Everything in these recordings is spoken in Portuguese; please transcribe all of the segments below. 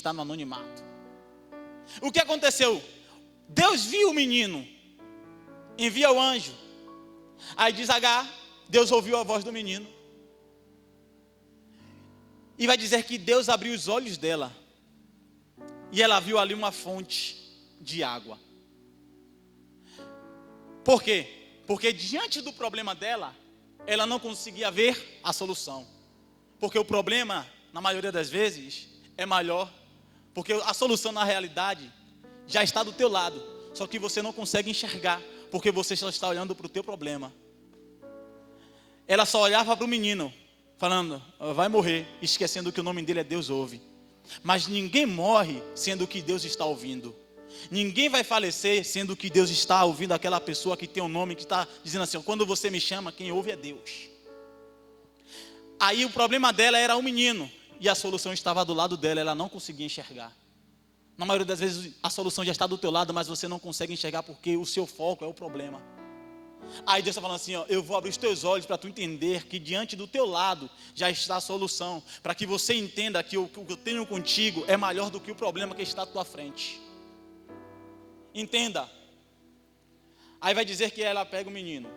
está no anonimato. O que aconteceu? Deus viu o menino, envia o anjo. Aí diz Agar, Deus ouviu a voz do menino. E vai dizer que Deus abriu os olhos dela. E ela viu ali uma fonte de água. Por quê? Porque diante do problema dela, ela não conseguia ver a solução. Porque o problema, na maioria das vezes, é maior. Porque a solução, na realidade, já está do teu lado. Só que você não consegue enxergar, porque você só está olhando para o teu problema. Ela só olhava para o menino, falando, vai morrer, esquecendo que o nome dele é Deus ouve. Mas ninguém morre sendo que Deus está ouvindo. Ninguém vai falecer sendo que Deus está ouvindo aquela pessoa que tem um nome, que está dizendo assim, quando você me chama, quem ouve é Deus. Aí o problema dela era o menino, e a solução estava do lado dela, ela não conseguia enxergar. Na maioria das vezes a solução já está do teu lado, mas você não consegue enxergar porque o seu foco é o problema. Aí Deus está falando assim, eu vou abrir os teus olhos para tu entender que diante do teu lado já está a solução, para que você entenda que o que eu tenho contigo é maior do que o problema que está à tua frente. Entenda. Aí vai dizer que ela pega o menino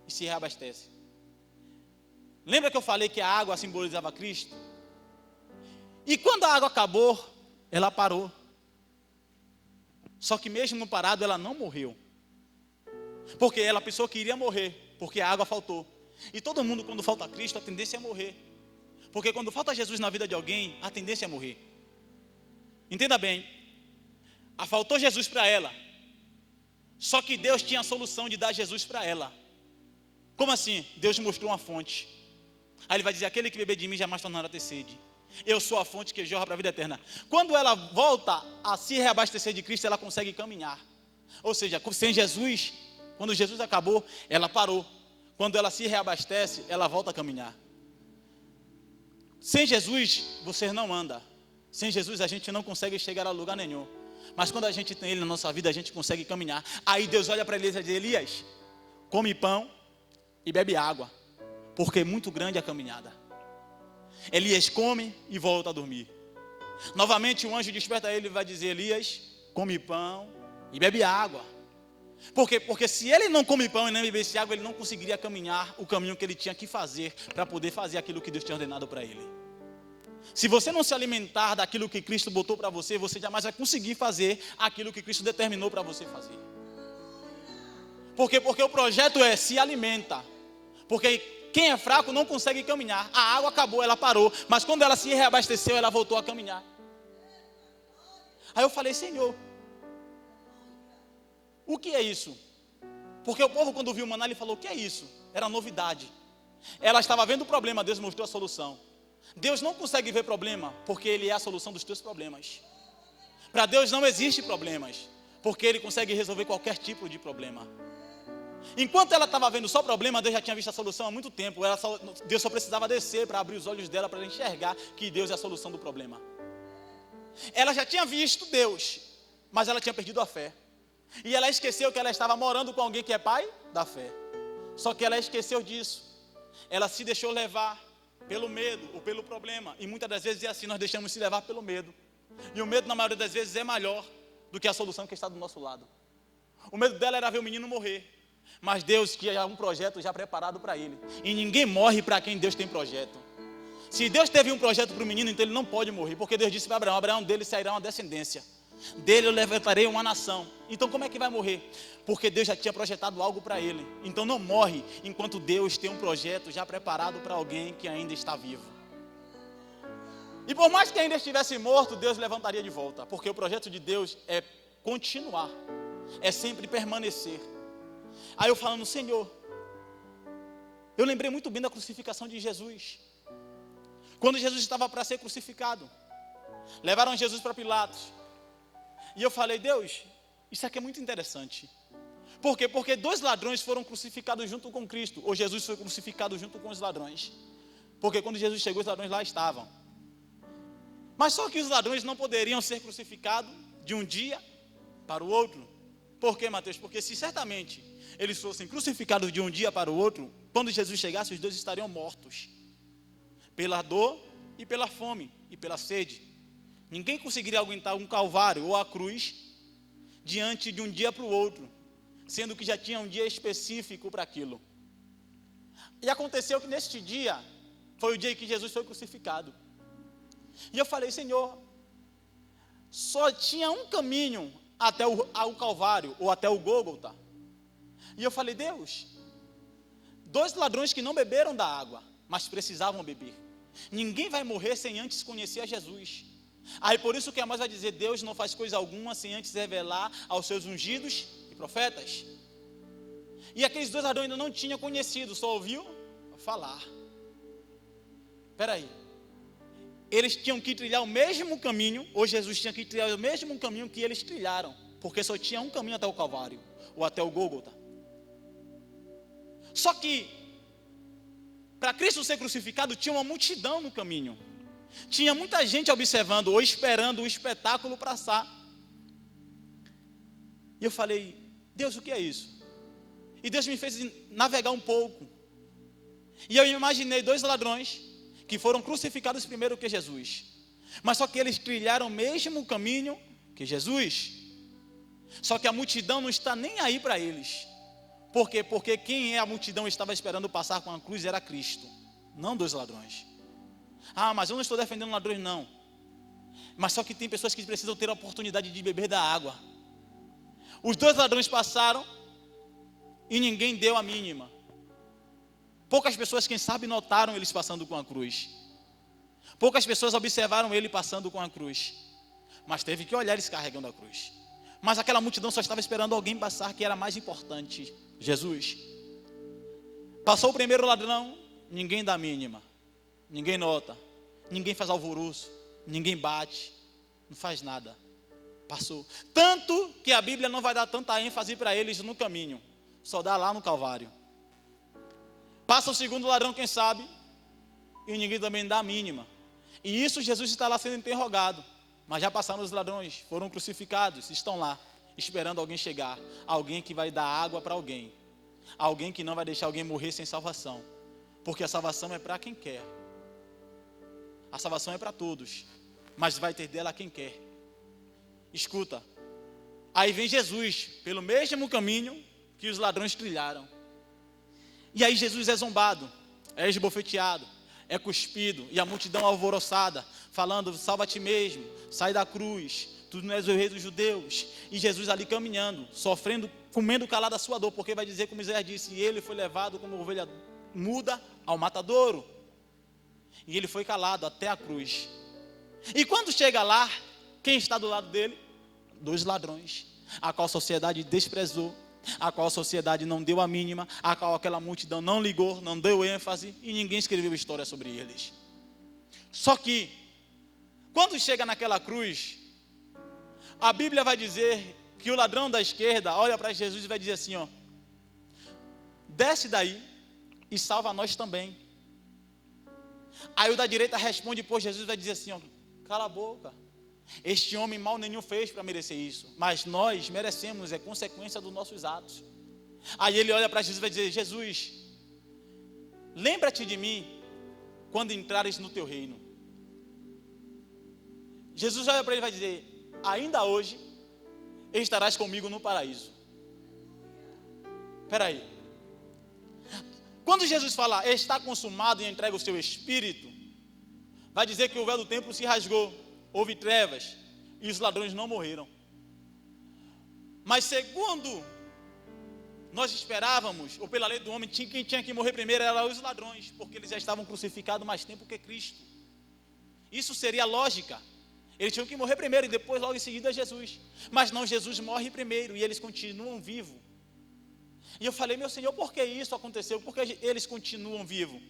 e se reabastece. Lembra que eu falei que a água simbolizava Cristo? E quando a água acabou, ela parou. Só que mesmo parado, ela não morreu. Porque ela pensou que iria morrer, porque a água faltou. E todo mundo, quando falta Cristo, a tendência é morrer. Porque quando falta Jesus na vida de alguém, a tendência é morrer. Entenda bem. Faltou Jesus para ela. Só que Deus tinha a solução de dar Jesus para ela. Como assim? Deus mostrou uma fonte. Aí ele vai dizer, aquele que beber de mim jamais tornará a ter sede. Eu sou a fonte que jorra para a vida eterna. Quando ela volta a se reabastecer de Cristo, ela consegue caminhar. Ou seja, sem Jesus, quando Jesus acabou, ela parou. Quando ela se reabastece, ela volta a caminhar. Sem Jesus, você não anda. Sem Jesus, a gente não consegue chegar a lugar nenhum. Mas quando a gente tem Ele na nossa vida, a gente consegue caminhar. Aí Deus olha para Elias e diz, Elias, come pão e bebe água, porque é muito grande a caminhada. Elias come e volta a dormir. Novamente o anjo desperta ele e vai dizer, Elias, come pão e bebe água. Por quê? Porque se ele não come pão e nem bebesse água, ele não conseguiria caminhar o caminho que ele tinha que fazer para poder fazer aquilo que Deus tinha ordenado para ele. Se você não se alimentar daquilo que Cristo botou para você, você jamais vai conseguir fazer aquilo que Cristo determinou para você fazer. Por quê? Porque o projeto é se alimenta. Porque quem é fraco não consegue caminhar. A água acabou, ela parou. Mas quando ela se reabasteceu, ela voltou a caminhar. Aí eu falei, Senhor, o que é isso? Porque o povo, quando viu o maná, ele falou, o que é isso? Era novidade. Ela estava vendo o problema, Deus mostrou a solução. Deus não consegue ver problema, porque Ele é a solução dos teus problemas. Para Deus não existe problemas, porque Ele consegue resolver qualquer tipo de problema. Enquanto ela estava vendo só problema, Deus já tinha visto a solução há muito tempo. Deus só precisava descer para abrir os olhos dela, para ela enxergar que Deus é a solução do problema. Ela já tinha visto Deus, mas ela tinha perdido a fé. E ela esqueceu que ela estava morando com alguém que é pai da fé. Só que ela esqueceu disso. Ela se deixou levar pelo medo ou pelo problema. E muitas das vezes é assim, nós deixamos se levar pelo medo. E o medo, na maioria das vezes, é maior do que a solução que está do nosso lado. O medo dela era ver o menino morrer. Mas Deus tinha um projeto já preparado para ele. E ninguém morre para quem Deus tem projeto. Se Deus teve um projeto para o menino, então ele não pode morrer. Porque Deus disse para Abraão, Abraão, dele sairá uma descendência. Dele eu levantarei uma nação. Então como é que vai morrer? Porque Deus já tinha projetado algo para ele. Então não morre enquanto Deus tem um projeto já preparado para alguém que ainda está vivo. E por mais que ainda estivesse morto, Deus levantaria de volta. Porque o projeto de Deus é continuar. É sempre permanecer. Aí eu falando, Senhor, eu lembrei muito bem da crucificação de Jesus. Quando Jesus estava para ser crucificado, levaram Jesus para Pilatos. E eu falei, Deus, isso aqui é muito interessante. Por quê? Porque 2 ladrões foram crucificados junto com Cristo. Ou Jesus foi crucificado junto com os ladrões. Porque quando Jesus chegou, os ladrões lá estavam. Mas só que os ladrões não poderiam ser crucificados de um dia para o outro. Por quê, Mateus? Porque se certamente eles fossem crucificados de um dia para o outro, quando Jesus chegasse, os 2 estariam mortos. Pela dor e pela fome e pela sede. Ninguém conseguiria aguentar um calvário ou a cruz diante de um dia para o outro, sendo que já tinha um dia específico para aquilo. E aconteceu que neste dia foi o dia em que Jesus foi crucificado. E eu falei, Senhor, só tinha um caminho até o Calvário ou até o Gólgota. E eu falei, Deus, 2 ladrões que não beberam da água, mas precisavam beber. Ninguém vai morrer sem antes conhecer a Jesus. Aí por isso que Amós vai dizer, Deus não faz coisa alguma sem antes revelar aos seus ungidos e profetas. E aqueles 2 ladrões ainda não tinham conhecido, só ouviu falar. Espera aí. Eles tinham que trilhar o mesmo caminho, ou Jesus tinha que trilhar o mesmo caminho que eles trilharam, porque só tinha um caminho até o Calvário, ou até o Gólgota. Só que, para Cristo ser crucificado, tinha uma multidão no caminho. Tinha muita gente observando, ou esperando o espetáculo passar. E eu falei, Deus, o que é isso? E Deus me fez navegar um pouco. E eu imaginei 2 ladrões, que foram crucificados primeiro que Jesus, mas só que eles trilharam o mesmo caminho que Jesus, só que a multidão não está nem aí para eles. Por quê? Porque quem é a multidão estava esperando passar com a cruz era Cristo, não 2 ladrões. Ah, mas eu não estou defendendo ladrões não, mas só que tem pessoas que precisam ter a oportunidade de beber da água. Os 2 ladrões passaram e ninguém deu a mínima. Poucas pessoas, quem sabe, notaram eles passando com a cruz. Poucas pessoas observaram ele passando com a cruz. Mas teve que olhar eles carregando a cruz. Mas aquela multidão só estava esperando alguém passar, que era mais importante, Jesus. Passou o primeiro ladrão, ninguém dá a mínima. Ninguém nota. Ninguém faz alvoroço. Ninguém bate. Não faz nada. Passou. Tanto que a Bíblia não vai dar tanta ênfase para eles no caminho. Só dá lá no Calvário. Passa o segundo ladrão, quem sabe, e ninguém também dá a mínima. E isso Jesus está lá sendo interrogado. Mas já passaram os ladrões, foram crucificados, estão lá, esperando alguém chegar. Alguém que vai dar água para alguém. Alguém que não vai deixar alguém morrer sem salvação. Porque a salvação é para quem quer. A salvação é para todos, mas vai ter dela quem quer. Escuta, aí vem Jesus, pelo mesmo caminho que os ladrões trilharam. E aí Jesus é zombado, é esbofeteado, é cuspido, e a multidão alvoroçada, falando, salva a ti mesmo, sai da cruz, tu não és o rei dos judeus. E Jesus ali caminhando, sofrendo, comendo calado a sua dor, porque vai dizer, como Isaías disse, ele foi levado como ovelha muda ao matadouro. E ele foi calado até a cruz. E quando chega lá, quem está do lado dele? 2 ladrões, a qual a sociedade desprezou, a qual a sociedade não deu a mínima, a qual aquela multidão não ligou, não deu ênfase, e ninguém escreveu história sobre eles. Só que, quando chega naquela cruz, a Bíblia vai dizer que o ladrão da esquerda olha para Jesus e vai dizer assim, ó, desce daí e salva nós também. Aí o da direita responde, pô, Jesus vai dizer assim, ó, cala a boca. Este homem mal nenhum fez para merecer isso, mas nós merecemos, é consequência dos nossos atos. Aí ele olha para Jesus e vai dizer, Jesus, lembra-te de mim quando entrares no teu reino. Jesus olha para ele e vai dizer, ainda hoje estarás comigo no paraíso. Espera aí. Quando Jesus fala, está consumado e entrega o seu espírito, vai dizer que o véu do templo se rasgou, houve trevas, e os ladrões não morreram. Mas segundo nós esperávamos, ou pela lei do homem, quem tinha que morrer primeiro eram os ladrões, porque eles já estavam crucificados mais tempo que Cristo. Isso seria lógica. Eles tinham que morrer primeiro e depois logo em seguida Jesus. Mas não, Jesus morre primeiro e eles continuam vivos. E eu falei, meu Senhor, por que isso aconteceu? Por que eles continuam vivos?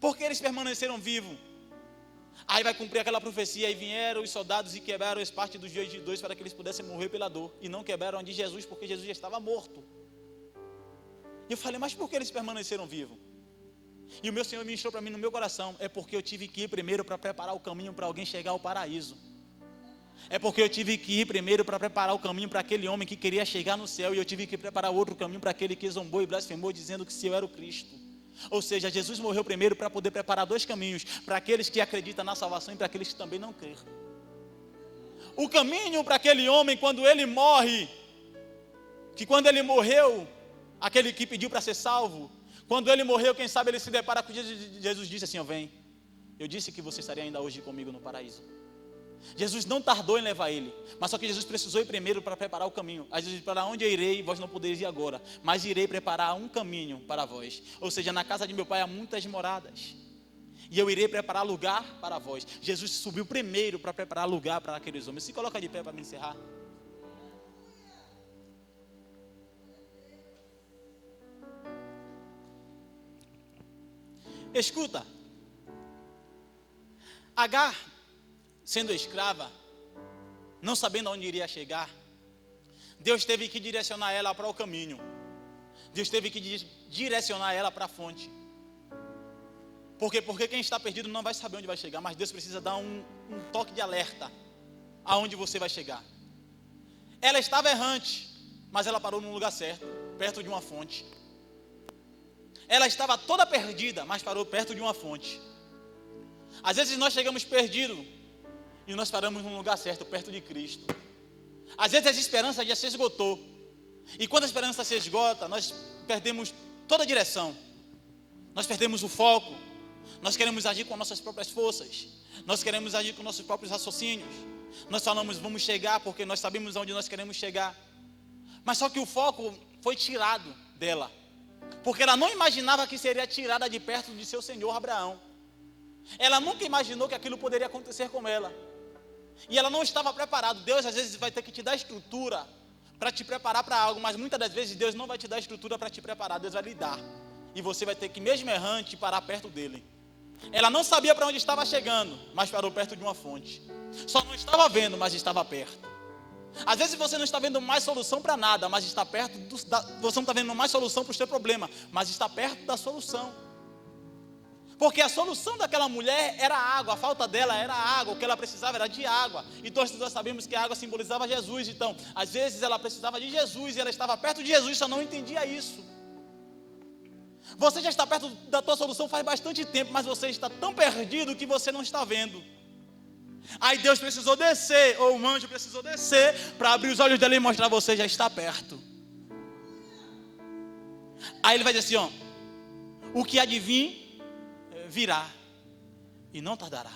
Por que eles permaneceram vivos? Aí vai cumprir aquela profecia, e vieram os soldados e quebraram as partes dos dias de 2 para que eles pudessem morrer pela dor. E não quebraram a de Jesus, porque Jesus já estava morto. E eu falei, mas por que eles permaneceram vivos? E o meu Senhor ministrou para mim no meu coração, é porque eu tive que ir primeiro para preparar o caminho para alguém chegar ao paraíso. É porque eu tive que ir primeiro para preparar o caminho para aquele homem que queria chegar no céu, e eu tive que preparar outro caminho para aquele que zombou e blasfemou, dizendo que se eu era o Cristo. Ou seja, Jesus morreu primeiro para poder preparar 2 caminhos, para aqueles que acreditam na salvação e para aqueles que também não creem. O caminho para aquele homem, quando ele morre, que quando ele morreu, aquele que pediu para ser salvo, quando ele morreu, quem sabe ele se depara com Jesus. Jesus disse assim: ó, vem, eu disse que você estaria ainda hoje comigo no paraíso. Jesus não tardou em levar ele, mas só que Jesus precisou ir primeiro para preparar o caminho. Aí Jesus disse: para onde eu irei, vós não podeis ir agora, mas irei preparar um caminho para vós. Ou seja, na casa de meu pai há muitas moradas, e eu irei preparar lugar para vós. Jesus subiu primeiro para preparar lugar para aqueles homens. Se coloca de pé para me encerrar. Escuta, Agar, sendo escrava, não sabendo aonde iria chegar, Deus teve que direcionar ela para o caminho. Deus teve que direcionar ela para a fonte. Por quê? Porque quem está perdido não vai saber onde vai chegar, mas Deus precisa dar um toque de alerta aonde você vai chegar. Ela estava errante, mas ela parou no lugar certo, perto de uma fonte. Ela estava toda perdida, mas parou perto de uma fonte. Às vezes nós chegamos perdidos e nós paramos no lugar certo, perto de Cristo. Às vezes a esperança já se esgotou, e quando a esperança se esgota, nós perdemos toda a direção, nós perdemos o foco, nós queremos agir com nossas próprias forças, nós queremos agir com nossos próprios raciocínios, nós falamos vamos chegar porque nós sabemos aonde nós queremos chegar, mas só que o foco foi tirado dela, porque ela não imaginava que seria tirada de perto de seu senhor Abraão. Ela nunca imaginou que aquilo poderia acontecer com ela, e ela não estava preparada. Deus às vezes vai ter que te dar estrutura para te preparar para algo, mas muitas das vezes Deus não vai te dar estrutura para te preparar, Deus vai lhe dar, e você vai ter que, mesmo errante, parar perto dele. Ela não sabia para onde estava chegando, mas parou perto de uma fonte. Só não estava vendo, mas estava perto. Às vezes você não está vendo mais solução para nada, mas está perto você não está vendo mais solução para o seu problema, mas está perto da solução. Porque a solução daquela mulher era a água, a falta dela era a água, o que ela precisava era de água. E todos nós sabemos que a água simbolizava Jesus. Então, às vezes ela precisava de Jesus e ela estava perto de Jesus, só não entendia isso. Você já está perto da tua solução faz bastante tempo, mas você está tão perdido que você não está vendo. Aí Deus precisou descer, ou o anjo precisou descer, para abrir os olhos dele e mostrar: você já está perto. Aí ele vai dizer assim: ó, o que há de vir virá, e não tardará.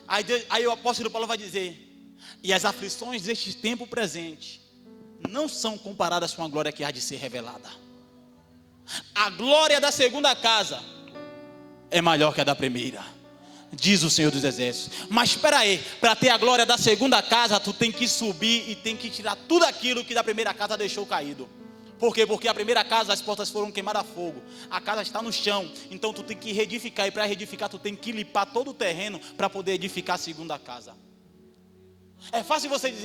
Aí o apóstolo Paulo vai dizer: e as aflições deste tempo presente não são comparadas com a glória que há de ser revelada. A glória da segunda casa é maior que a da primeira, diz o Senhor dos Exércitos. Mas espera aí, para ter a glória da segunda casa, tu tem que subir e tem que tirar tudo aquilo que da primeira casa deixou caído. Por quê? Porque a primeira casa, as portas foram queimadas a fogo, a casa está no chão, então tu tem que reedificar, e para reedificar tu tem que limpar todo o terreno para poder edificar a segunda casa. É fácil você dizer